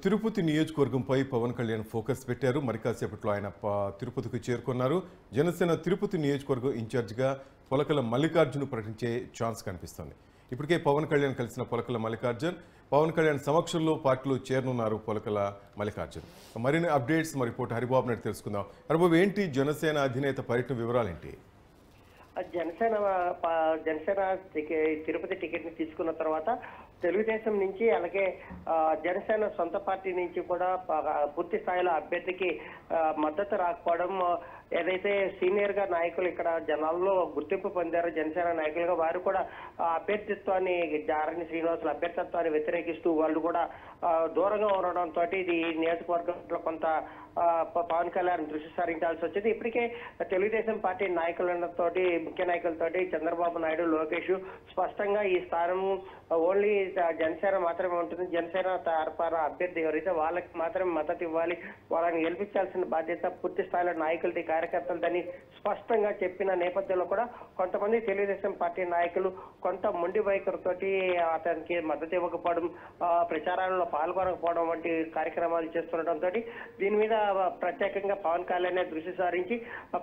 Tirupati నియోజకవర్గంపై Pawan Kalyan focus పెట్టారు. మరి కాసేపట్లో ఆయన తిరుపతికి చేరుకున్నారు. జనసేన తిరుపతి నియోజకవర్గం ఇన్ఛార్జిగా పొలకల మల్లికార్జున్ ప్రకటించే ఛాన్స్ కనిపిస్తోంది. ఇప్పటికే పవన్ కళ్యాణ్ కలిసిన పొలకల మల్లికార్జున్, పవన్ కళ్యాణ్ సమక్షంలో పార్టీలో చేరనున్నారు పొలకల మల్లికార్జున్. మరిన్ని అప్డేట్స్ మరి రిపోర్ట్ హరిబాబు నాయుడు తెలుసుకుందాం. హరిబాబు, ఏంటి జనసేన అధినేత పర్యటన వివరాలేంటి? జనసేన తిరుపతి టికెట్ ని తీసుకున్న తర్వాత తెలుగుదేశం నుంచి అలాగే జనసేన సొంత పార్టీ నుంచి కూడా పూర్తి స్థాయిలో అభ్యర్థికి మద్దతు రాకపోవడం, ఏదైతే సీనియర్ గా నాయకులు ఇక్కడ జనాల్లో గుర్తింపు పొందారో జనసేన నాయకులుగా, వారు కూడా అభ్యర్థిత్వాన్ని ఆరణి శ్రీనివాసుల అభ్యర్థిత్వాన్ని వ్యతిరేకిస్తూ వాళ్ళు కూడా దూరంగా ఉండడంతో ఇది నియోజకవర్గంలో కొంత పవన్ కళ్యాణ్ దృష్టి సారించాల్సి వచ్చింది. ఇప్పటికే తెలుగుదేశం పార్టీ నాయకులతోటి, ముఖ్య నాయకులతోటి చంద్రబాబు నాయుడు, లోకేష్ స్పష్టంగా ఈ స్థానం ఓన్లీ జనసేన మాత్రమే ఉంటుంది, జనసేన తరఫున అభ్యర్థి ఎవరైతే వాళ్ళకి మాత్రమే మద్దతు ఇవ్వాలి, వాళ్ళని గెలిపించాల్సిన బాధ్యత పూర్తి స్థాయిలో నాయకులది, కార్యకర్తలదని స్పష్టంగా చెప్పిన నేపథ్యంలో కూడా కొంతమంది తెలుగుదేశం పార్టీ నాయకులు కొంత మొండి వైఖరితోటి అతనికి మద్దతు ఇవ్వకపోవడం, ప్రచారాలలో పాల్గొనకపోవడం వంటి కార్యక్రమాలు చేస్తుండటంతో దీని మీద ప్రత్యేకంగా పవన్ కళ్యాణ్ దృష్టి సారించి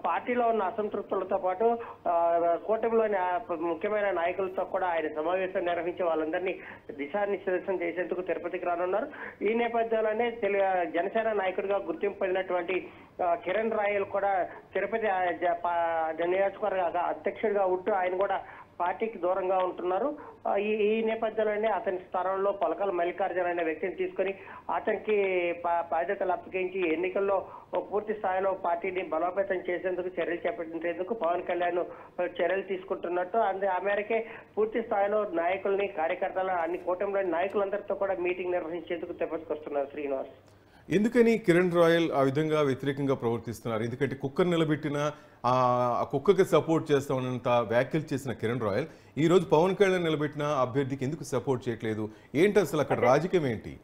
పార్టీలో ఉన్న అసంతృప్తులతో పాటు కూటమిలోని ముఖ్యమైన నాయకులతో కూడా ఆయన సమావేశం నిర్వహించి వాళ్ళందరినీ దిశానిర్దేశం చేసేందుకు తిరుపతికి రానున్నారు. ఈ నేపథ్యంలోనే జనసేన నాయకుడిగా గుర్తింపు పొందినటువంటి కిరణ్ రాయల్ కూడా తిరుపతి నియోజకవర్గ అధ్యక్షుడిగా ఉంటూ ఆయన కూడా పార్టీకి దూరంగా ఉంటున్నారు. ఈ నేపథ్యంలోనే అతని స్థానంలో పొలకల మల్లికార్జున్ అనే వ్యక్తిని తీసుకొని అతనికి బాధ్యతలు అప్పగించి ఎన్నికల్లో పూర్తి స్థాయిలో పార్టీని బలోపేతం చేసేందుకు చర్యలు చేపట్టేందుకు పవన్ కళ్యాణ్ చర్యలు తీసుకుంటున్నట్టు ఆ మేరకే పూర్తి స్థాయిలో నాయకుల్ని, కార్యకర్తలు, అన్ని కూటమిలోని నాయకులందరితో కూడా మీటింగ్ నిర్వహించేందుకు తిరుపతికి వస్తున్నారు. శ్రీనివాస్, ఎందుకని కిరణ్ రాయల్ ఆ విధంగా వ్యతిరేకంగా ప్రవర్తిస్తున్నారు? ఎందుకంటే కుక్కర్ నిలబెట్టిన ఆ కుక్కకి సపోర్ట్ చేస్తామన్నంత వ్యాఖ్యలు చేసిన కిరణ్ రాయల్ ఈ రోజు పవన్ కళ్యాణ్ నిలబెట్టిన అభ్యర్థికి ఎందుకు సపోర్ట్ చేయట్లేదు? ఏంటి అసలు అక్కడ రాజకీయం ఏంటి?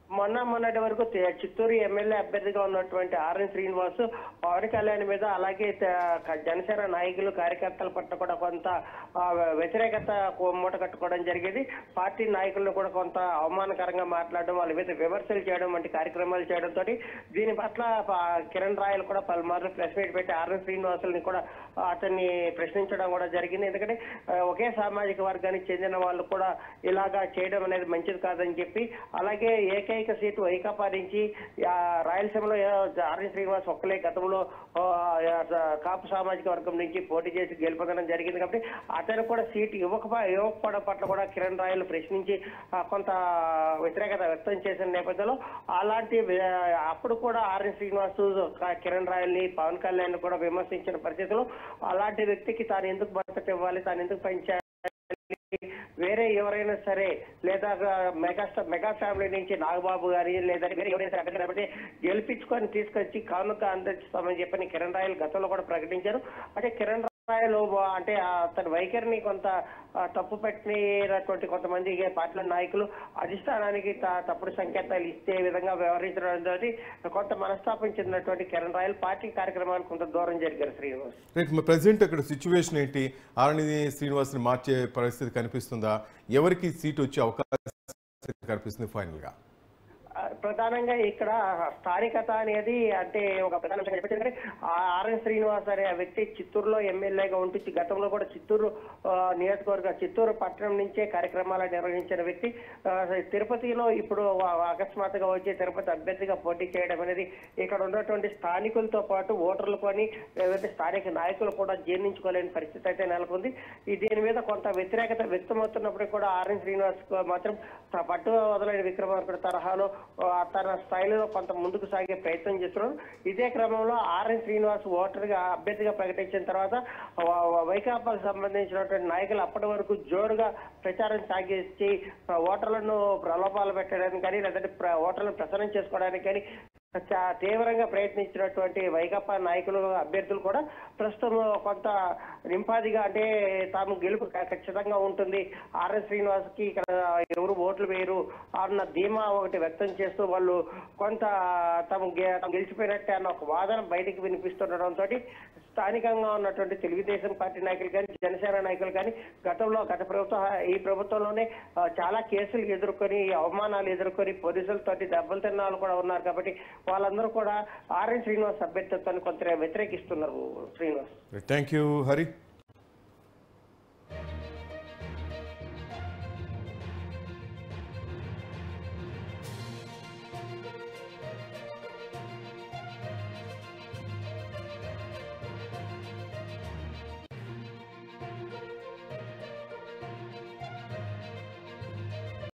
మొన్నటి వరకు చిత్తూరు ఎమ్మెల్యే అభ్యర్థిగా ఉన్నటువంటి ఆర్ఎన్ శ్రీనివాస్ పవన్ కళ్యాణ్ మీద, అలాగే జనసేన నాయకులు, కార్యకర్తల పట్ల కూడా కొంత వ్యతిరేకత మూట కట్టుకోవడం జరిగేది. పార్టీ నాయకులను కూడా కొంత అవమానకరంగా మాట్లాడడం, వాళ్ళ మీద విమర్శలు చేయడం వంటి కార్యక్రమాలు చేయడంతో దీని పట్ల కిరణ్ రాయల్ కూడా పలుమార్లు ప్రెస్ మీట్ పెట్టి ఆర్ఎన్ శ్రీనివాసుల్ని కూడా అతన్ని ప్రశ్నించడం కూడా జరిగింది. ఎందుకంటే ఒకే సామాజిక వర్గానికి చెందిన వాళ్ళు కూడా ఇలాగా చేయడం అనేది మంచిది కాదని చెప్పి, అలాగే ఏకైక సీటు వైకాపా నుంచి రాయలసీమలో ఆర్ఎన్ శ్రీనివాస్ ఒక్కలే గతంలో కాపు సామాజిక వర్గం నుంచి పోటీ చేసి గెలుపొందడం జరిగింది. కాబట్టి అతను కూడా సీటు ఇవ్వకపోవడం పట్ల కూడా కిరణ్ రాయల్ ప్రశ్నించి కొంత వ్యతిరేకత వ్యక్తం చేసిన నేపథ్యంలో అలాంటి అప్పుడు కూడా ఆర్ఎన్ శ్రీనివాస్ కిరణ్ రాయల్ ని, పవన్ కళ్యాణ్ కూడా విమర్శించిన పరిస్థితుల్లో అలాంటి వ్యక్తికి తాను ఎందుకు మద్దతు ఇవ్వాలి, తాను ఎందుకు పనిచేయాలి, వేరే ఎవరైనా సరే, లేదా మెగా ఫ్యామిలీ నుంచి నాగబాబు గారి లేదా వేరే ఎవరైనా సరే కాబట్టి గెలిపించుకొని తీసుకొచ్చి కానుక అందిస్తామని చెప్పని కిరణ్ రాయల్ గతంలో కూడా ప్రకటించారు. అంటే కిరణ్ రాయల్ అంటే తన వైఖరిని కొంత తప్పు పెట్టినటువంటి కొంతమంది పార్టీల నాయకులు అధిష్టానానికి తప్పుడు సంకేతాలు ఇచ్చే విధంగా వ్యవహరించడంతో కొంత మనస్తాపం చెందినటువంటి కిరణ్ రాయల్ పార్టీ కార్యక్రమానికి కొంత దూరం జరిగారు. శ్రీనివాస్, రైట్, ప్రజెంట్ అక్కడ సిచ్యువేషన్ ఏంటి? ఆరణి శ్రీనివాస్ని మార్చే పరిస్థితి కనిపిస్తుందా? ఎవరికి సీట్ వచ్చే అవకాశం కనిపిస్తుంది ఫైనల్ గా? ప్రధానంగా ఇక్కడ స్థానికత అనేది అంటే ఒక ప్రధాన అంశం చెప్పేసి, ఆర్ఎన్ శ్రీనివాస్ అనే వ్యక్తి చిత్తూరులో ఎమ్మెల్యేగా ఉంటూ గతంలో కూడా చిత్తూరు చిత్తూరు పట్టణం నుంచే కార్యక్రమాలు నిర్వహించిన వ్యక్తి తిరుపతిలో ఇప్పుడు అకస్మాత్తుగా వచ్చి తిరుపతి అభ్యర్థిగా పోటీ చేయడం అనేది ఇక్కడ ఉన్నటువంటి స్థానికులతో పాటు ఓటర్లు కొని లేదంటే స్థానిక నాయకులు కూడా జీర్ణించుకోలేని పరిస్థితి అయితే నెలకొంది. దీని మీద కొంత వ్యతిరేకత వ్యక్తమవుతున్నప్పుడు కూడా ఆర్ఎన్ శ్రీనివాస్ మాత్రం పట్టు వదలని విక్రమార్కుడు తరహాలో తన స్థాయిలో కొంత ముందుకు సాగే ప్రయత్నం చేస్తున్నారు. ఇదే క్రమంలో ఆర్ఎన్ శ్రీనివాస్ అభ్యర్థిగా ప్రకటించిన తర్వాత వైకాపాకు సంబంధించినటువంటి నాయకులు అప్పటి వరకు జోరుగా ప్రచారం సాగించి ఓటర్లను ప్రలోభాలు పెట్టడానికి కానీ, లేదంటే ఓటర్లను ప్రసన్నం చేసుకోవడానికి కానీ తీవ్రంగా ప్రయత్నించినటువంటి వైకాపా నాయకులు, అభ్యర్థులు కూడా ప్రస్తుతం కొంత నింపాదిగా అంటే తాము గెలుపు ఖచ్చితంగా ఉంటుంది, ఆర్ఎస్ శ్రీనివాస్ కి ఇక్కడ ఎవరు ఓట్లు వేయరు అన్న ధీమా ఒకటి వ్యక్తం చేస్తూ వాళ్ళు కొంత తాము గెలిచిపోయినట్టే అన్న ఒక వాదన బయటికి వినిపిస్తుండడంతో స్థానికంగా ఉన్నటువంటి తెలుగుదేశం పార్టీ నాయకులు కానీ జనసేన నాయకులు కానీ గత ఈ ప్రభుత్వంలోనే చాలా కేసులు ఎదుర్కొని అవమానాలు ఎదుర్కొని పోలీసులతోటి దెబ్బలు తిన్న వాళ్ళు కూడా ఉన్నారు కాబట్టి వాళ్ళందరూ కూడా ఆర్ఎన్ శ్రీనివాస్ అభ్యర్థిత్వాన్ని కొంత వ్యతిరేకిస్తున్నారు శ్రీనివాస్. Thank you Hari.